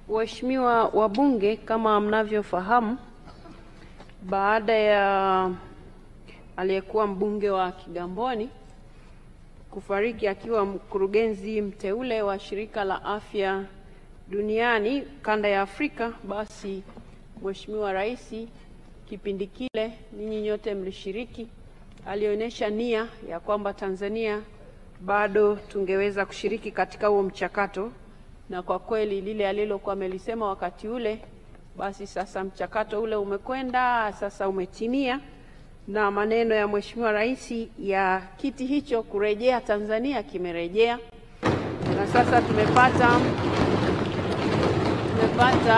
Waheshimiwa wabunge, kama mnavyofahamu, baada ya aliyekuwa mbunge wa Kigamboni kufariki akiwa mkurugenzi mteule wa Shirika la Afya Duniani kanda ya Afrika, basi Mheshimiwa Rais kipindi kile ninyi nyote mlishiriki, alionyesha nia ya kwamba Tanzania bado tungeweza kushiriki katika huo mchakato, na kwa kweli lile alilokuwa amelisema wakati ule, basi sasa mchakato ule umekwenda, sasa umetimia, na maneno ya Mheshimiwa Rais ya kiti hicho kurejea Tanzania kimerejea, na sasa tumepata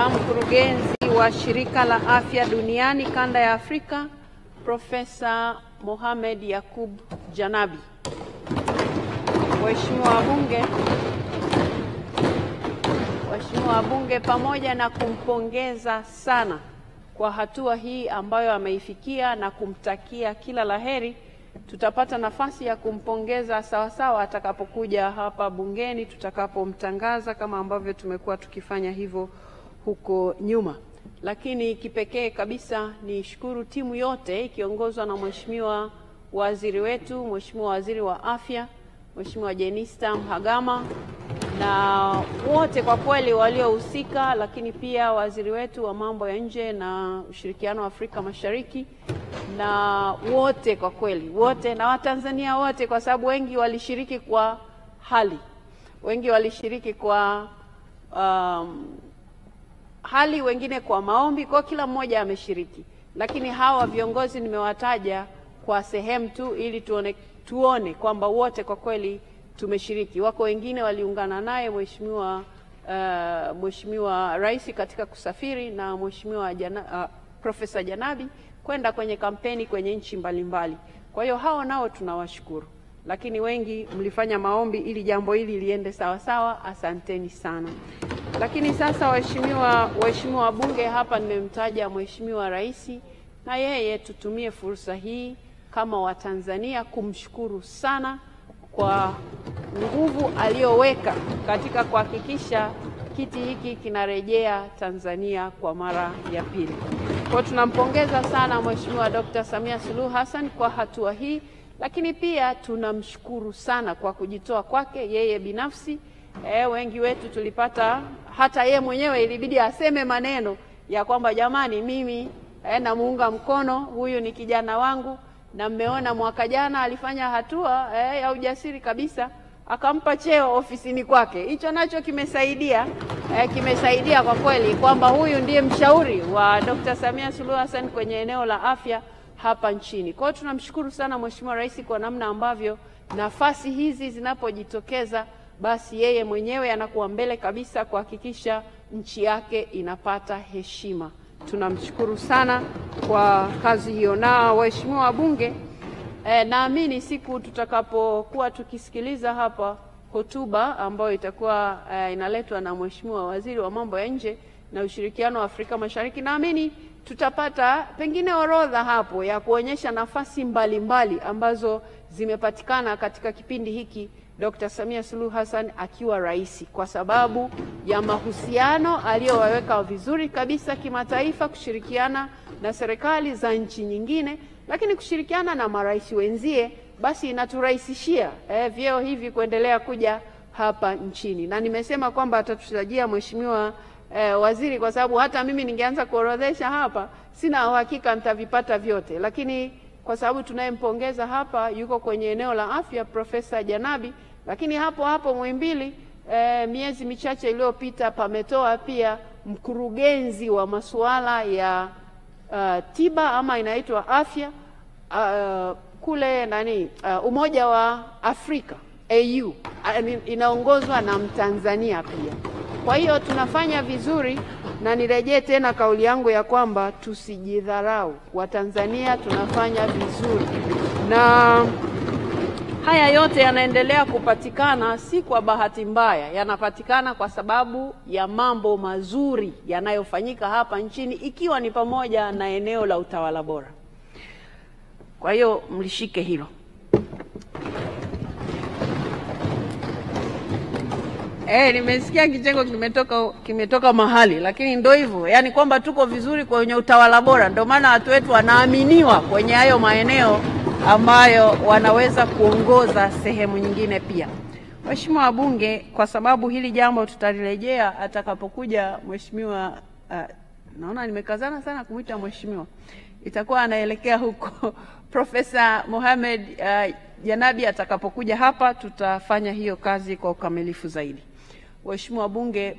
mkurugenzi wa Shirika la Afya Duniani kanda ya Afrika, Profesa Mohamed Yakub Janabi. Waheshimiwa wabunge, pamoja na kumpongeza sana kwa hatua hii ambayo ameifikia na kumtakia kila laheri, tutapata nafasi ya kumpongeza sawasawa atakapokuja hapa bungeni tutakapomtangaza kama ambavyo tumekuwa tukifanya hivyo huko nyuma. Lakini kipekee kabisa ni shukuru timu yote ikiongozwa na Mheshimiwa Waziri wetu, Mheshimiwa Waziri wa Afya, Mheshimiwa Jenista Mhagama, na wote kwa kweli waliohusika, lakini pia waziri wetu wa mambo ya nje na ushirikiano wa Afrika Mashariki, na wote kwa kweli, wote na Watanzania wote, kwa sababu wengi walishiriki kwa hali, wengi walishiriki kwa hali, wengine kwa maombi, kwa kila mmoja ameshiriki. Lakini hawa viongozi nimewataja kwa sehemu tu ili tuone kwamba wote kwa kweli tumeshiriki. Wako wengine waliungana naye Mheshimiwa Rais katika kusafiri na Mheshimiwa Profesa Janabi kwenda kwenye kampeni kwenye nchi mbalimbali. Kwa hiyo hao nao tunawashukuru. Lakini wengi mlifanya maombi ili jambo hili liende sawa sawa, asanteni sana. Lakini sasa waheshimiwa wabunge, hapa nimemtaja Mheshimiwa Rais, na yeye tutumie fursa hii kama Watanzania kumshukuru sana kwa nguvu aliyoweka katika kuhakikisha kiti hiki kinarejea Tanzania kwa mara ya pili. Kwa tunampongeza sana Mheshimiwa Dr. Samia Suluhu Hassan kwa hatua hii, lakini pia tunamshukuru sana kwa kujitoa kwake yeye binafsi. Wengi wetu tulipata, hata yeye mwenyewe ilibidi aseme maneno ya kwamba jamani, mimi namuunga mkono, huyu ni kijana wangu. Na mmeona mwaka jana alifanya hatua ya ujasiri kabisa, akampa cheo ofisini kwake. Hicho nacho kimesaidia kwa kweli kwamba huyu ndiye mshauri wa Dr. Samia Suluhu Hassan kwenye eneo la afya hapa nchini. Kwa hiyo tunamshukuru sana Mheshimiwa Rais kwa namna ambavyo nafasi hizi zinapojitokeza, basi yeye mwenyewe anakuwa mbele kabisa kuhakikisha nchi yake inapata heshima. Tunamshukuru sana kwa kazi hiyo. Na waheshimiwa wabunge, naamini siku tutakapokuwa tukisikiliza hapa hotuba ambayo itakuwa inaletwa na Mheshimiwa Waziri wa Mambo ya Nje na Ushirikiano wa Afrika Mashariki, naamini tutapata pengine orodha hapo ya kuonyesha nafasi mbalimbali ambazo zimepatikana katika kipindi hiki Dr. Samia Suluhu Hassan akiwa rais, kwa sababu ya mahusiano aliyoweka vizuri kabisa kimataifa, kushirikiana na serikali za nchi nyingine, lakini kushirikiana na marais wenzie, basi inaturahisishia vyeo hivi kuendelea kuja hapa nchini. Na nimesema kwamba atatutajia Mheshimiwa Waziri, kwa sababu hata mimi ningeanza kuorodhesha hapa sina uhakika nitavipata vyote, lakini kwa sababu tunayempongeza hapa yuko kwenye eneo la afya, Profesa Janabi. Lakini hapo Muhimbili miezi michache iliyopita pametoa pia mkurugenzi wa masuala ya tiba ama inaitwa afya kule Umoja wa Afrika AU, inaongozwa na Mtanzania pia. Kwa hiyo tunafanya vizuri, na nirejee tena kauli yangu ya kwamba tusijidharau. Watanzania tunafanya vizuri, na haya yote yanaendelea kupatikana si kwa bahati mbaya, yanapatikana kwa sababu ya mambo mazuri yanayofanyika hapa nchini, ikiwa ni pamoja na eneo la utawala bora. Kwa hiyo mlishike hilo. Nimesikia kicheko kimetoka mahali, lakini ndio hivyo. Yaani kwamba tuko vizuri kwenye utawala bora, ndio maana watu wetu wanaaminiwa kwenye hayo maeneo ambayo wanaweza kuongoza sehemu nyingine pia. Mheshimiwa wabunge, kwa sababu hili jambo tutalirejea atakapokuja mheshimiwa, naona nimekazana sana kumuita mheshimiwa, itakuwa anaelekea huko Profesa Mohamed Janabi atakapokuja hapa, tutafanya hiyo kazi kwa ukamilifu zaidi. Mheshimiwa wabunge,